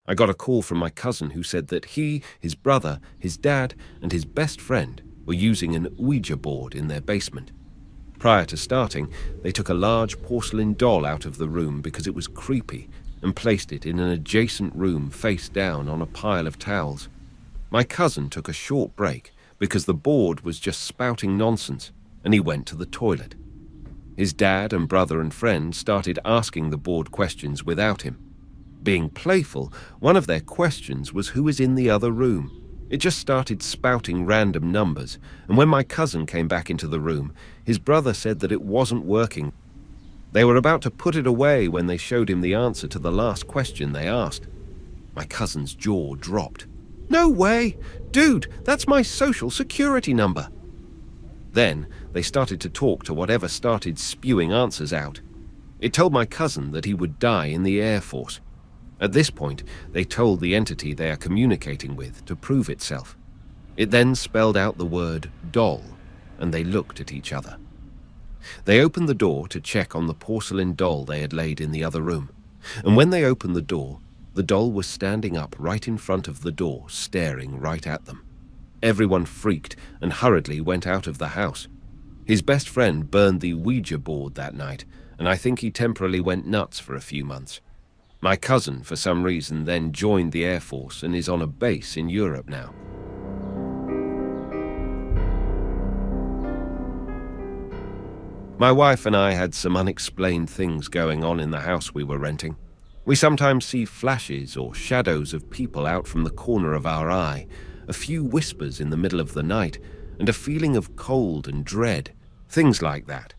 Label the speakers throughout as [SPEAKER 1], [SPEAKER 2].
[SPEAKER 1] I got a call from my cousin who said that he, his brother, his dad, and his best friend were using an Ouija board in their basement. Prior to starting, they took a large porcelain doll out of the room because it was creepy and placed it in an adjacent room face down on a pile of towels. My cousin took a short break because the board was just spouting nonsense, and he went to the toilet. His dad and brother and friend started asking the board questions without him. Being playful, one of their questions was who is in the other room. It just started spouting random numbers, and when my cousin came back into the room, his brother said that it wasn't working. They were about to put it away when they showed him the answer to the last question they asked. My cousin's jaw dropped. "No way! Dude, that's my social security number!" Then they started to talk to whatever started spewing answers out. It told my cousin that he would die in the Air Force. At this point, they told the entity they are communicating with to prove itself. It then spelled out the word doll, and they looked at each other. They opened the door to check on the porcelain doll they had laid in the other room, and when they opened the door, the doll was standing up right in front of the door, staring right at them. Everyone freaked and hurriedly went out of the house. His best friend burned the Ouija board that night, and I think he temporarily went nuts for a few months. My cousin, for some reason, then joined the Air Force and is on a base in Europe now. My wife and I had some unexplained things going on in the house we were renting. We sometimes see flashes or shadows of people out from the corner of our eye, a few whispers in the middle of the night, and a feeling of cold and dread, things like that.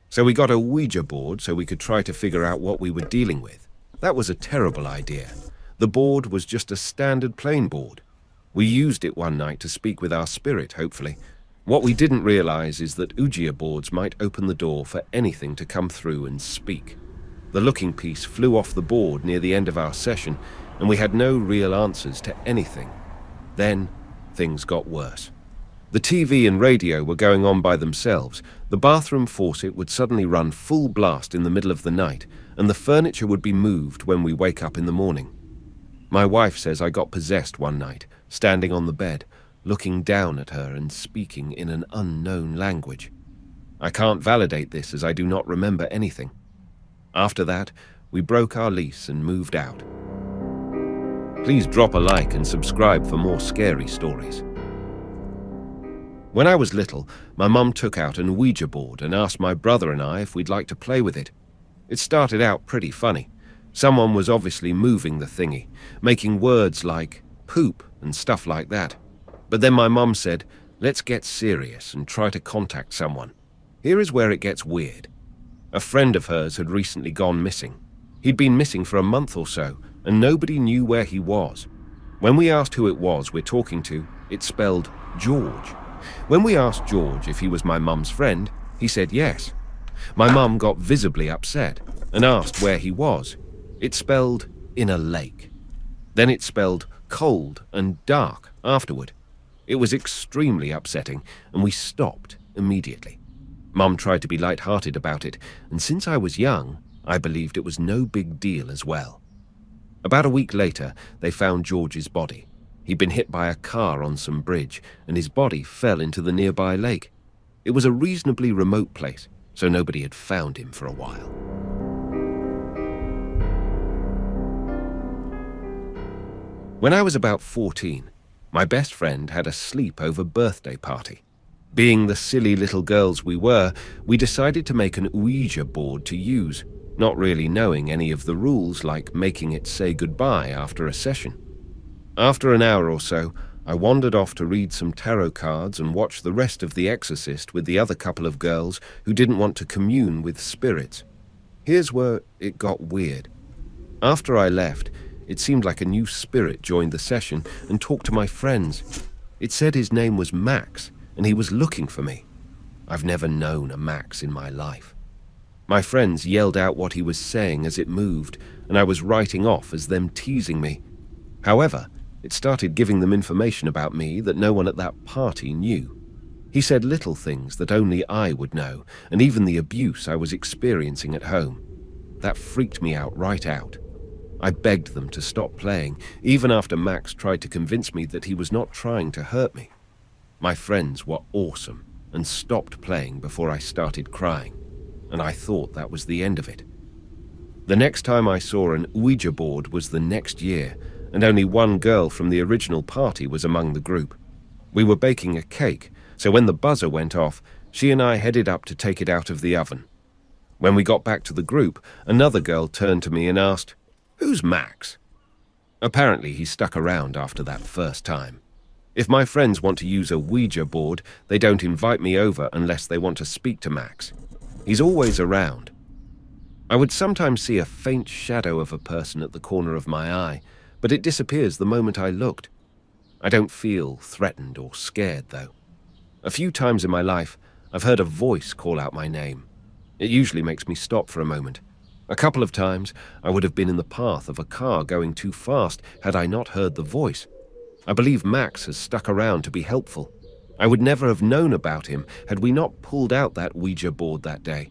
[SPEAKER 1] So we got a Ouija board so we could try to figure out what we were dealing with. That was a terrible idea. The board was just a standard plain board. We used it one night to speak with our spirit, hopefully. What we didn't realize is that Ouija boards might open the door for anything to come through and speak. The looking piece flew off the board near the end of our session, and we had no real answers to anything. Then, things got worse. The TV and radio were going on by themselves. The bathroom faucet would suddenly run full blast in the middle of the night, and the furniture would be moved when we wake up in the morning. My wife says I got possessed one night, standing on the bed, looking down at her and speaking in an unknown language. I can't validate this as I do not remember anything. After that, we broke our lease and moved out. Please drop a like and subscribe for more scary stories. When I was little, my mum took out an Ouija board and asked my brother and I if we'd like to play with it. It started out pretty funny. Someone was obviously moving the thingy, making words like poop and stuff like that. But then my mum said, "Let's get serious and try to contact someone." Here is where it gets weird. A friend of hers had recently gone missing. He'd been missing for a month or so, and nobody knew where he was. When we asked who it was we're talking to, it spelled George. When we asked George if he was my mum's friend, he said yes. My mum got visibly upset and asked where he was. It spelled in a lake. Then it spelled cold and dark afterward. It was extremely upsetting, and we stopped immediately. Mum tried to be light-hearted about it, and since I was young, I believed it was no big deal as well. About a week later, they found George's body. He'd been hit by a car on some bridge, and his body fell into the nearby lake. It was a reasonably remote place, so nobody had found him for a while. When I was about 14, my best friend had a sleepover birthday party. Being the silly little girls we were, we decided to make an Ouija board to use, not really knowing any of the rules like making it say goodbye after a session. After an hour or so, I wandered off to read some tarot cards and watch the rest of The Exorcist with the other couple of girls who didn't want to commune with spirits. Here's where it got weird. After I left, it seemed like a new spirit joined the session and talked to my friends. It said his name was Max, and he was looking for me. I've never known a Max in my life. My friends yelled out what he was saying as it moved, and I was writing off as them teasing me. However, it started giving them information about me that no one at that party knew. He said little things that only I would know, and even the abuse I was experiencing at home. That freaked me out right out. I begged them to stop playing, even after Max tried to convince me that he was not trying to hurt me. My friends were awesome and stopped playing before I started crying, and I thought that was the end of it. The next time I saw an Ouija board was the next year, and only one girl from the original party was among the group. We were baking a cake, so when the buzzer went off, she and I headed up to take it out of the oven. When we got back to the group, another girl turned to me and asked, "Who's Max?" Apparently he stuck around after that first time. If my friends want to use a Ouija board, they don't invite me over unless they want to speak to Max. He's always around. I would sometimes see a faint shadow of a person at the corner of my eye, but it disappears the moment I looked. I don't feel threatened or scared, though. A few times in my life, I've heard a voice call out my name. It usually makes me stop for a moment. A couple of times, I would have been in the path of a car going too fast had I not heard the voice. I believe Max has stuck around to be helpful. I would never have known about him had we not pulled out that Ouija board that day.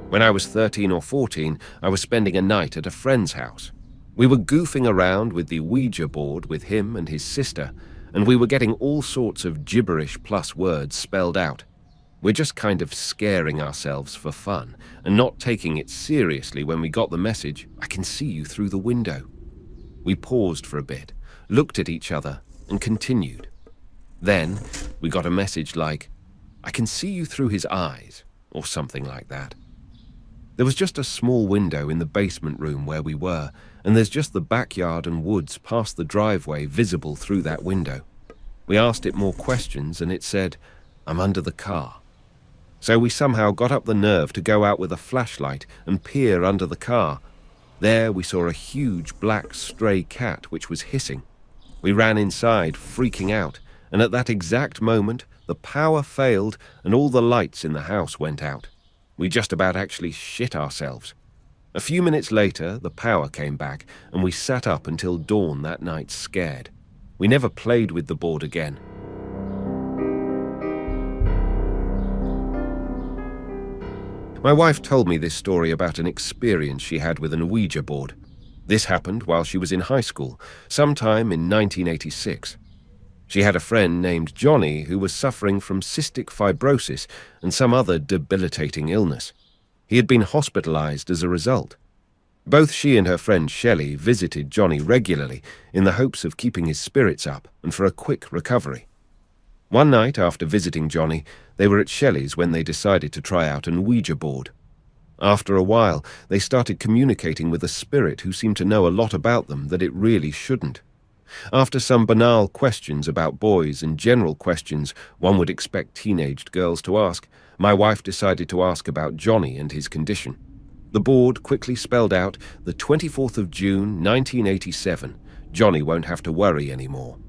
[SPEAKER 1] When I was 13 or 14, I was spending a night at a friend's house. We were goofing around with the Ouija board with him and his sister, and we were getting all sorts of gibberish plus words spelled out. We're just kind of scaring ourselves for fun and not taking it seriously when we got the message, "I can see you through the window." We paused for a bit, looked at each other, and continued. Then we got a message like, "I can see you through his eyes," or something like that. There was just a small window in the basement room where we were, and there's just the backyard and woods past the driveway visible through that window. We asked it more questions and it said, "I'm under the car." So we somehow got up the nerve to go out with a flashlight and peer under the car. There we saw a huge black stray cat which was hissing. We ran inside, freaking out, and at that exact moment, the power failed and all the lights in the house went out. We just about actually shit ourselves. A few minutes later, the power came back, and we sat up until dawn that night scared. We never played with the board again. My wife told me this story about an experience she had with an Ouija board. This happened while she was in high school, sometime in 1986. She had a friend named Johnny who was suffering from cystic fibrosis and some other debilitating illness. He had been hospitalized as a result. Both she and her friend Shelley visited Johnny regularly in the hopes of keeping his spirits up and for a quick recovery. One night after visiting Johnny, they were at Shelley's when they decided to try out an Ouija board. After a while, they started communicating with a spirit who seemed to know a lot about them that it really shouldn't. After some banal questions about boys and general questions one would expect teenaged girls to ask, my wife decided to ask about Johnny and his condition. The board quickly spelled out the 24th of June, 1987. Johnny won't have to worry anymore.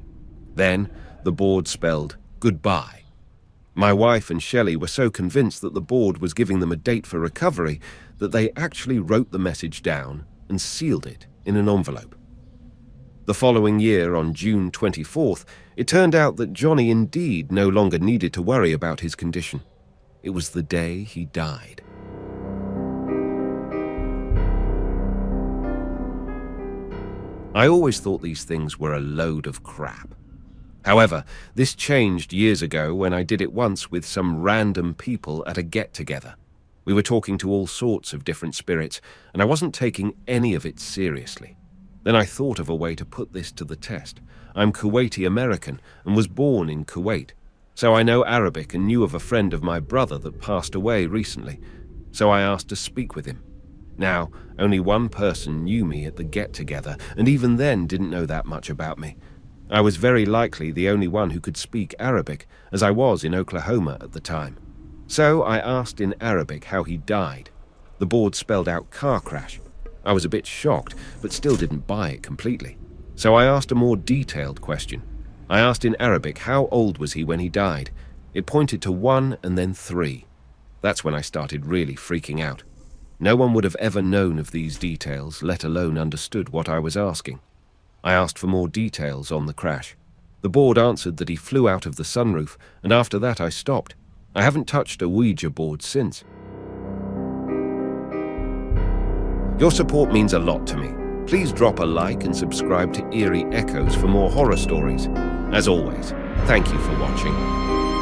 [SPEAKER 1] Then the board spelled goodbye. My wife and Shelley were so convinced that the board was giving them a date for recovery that they actually wrote the message down and sealed it in an envelope. The following year, on June 24th, it turned out that Johnny indeed no longer needed to worry about his condition. It was the day he died. I always thought these things were a load of crap. However, this changed years ago when I did it once with some random people at a get-together. We were talking to all sorts of different spirits, and I wasn't taking any of it seriously. Then I thought of a way to put this to the test. I'm Kuwaiti American and was born in Kuwait, so I know Arabic and knew of a friend of my brother that passed away recently, so I asked to speak with him. Now, only one person knew me at the get-together, and even then didn't know that much about me. I was very likely the only one who could speak Arabic, as I was in Oklahoma at the time. So I asked in Arabic how he died. The board spelled out car crash. I was a bit shocked, but still didn't buy it completely. So I asked a more detailed question. I asked in Arabic how old was he when he died. It pointed to 1 and then 3. That's when I started really freaking out. No one would have ever known of these details, let alone understood what I was asking. I asked for more details on the crash. The board answered that he flew out of the sunroof, and after that I stopped. I haven't touched a Ouija board since. Your support means a lot to me. Please drop a like and subscribe to Eerie Echoes for more horror stories. As always, thank you for watching.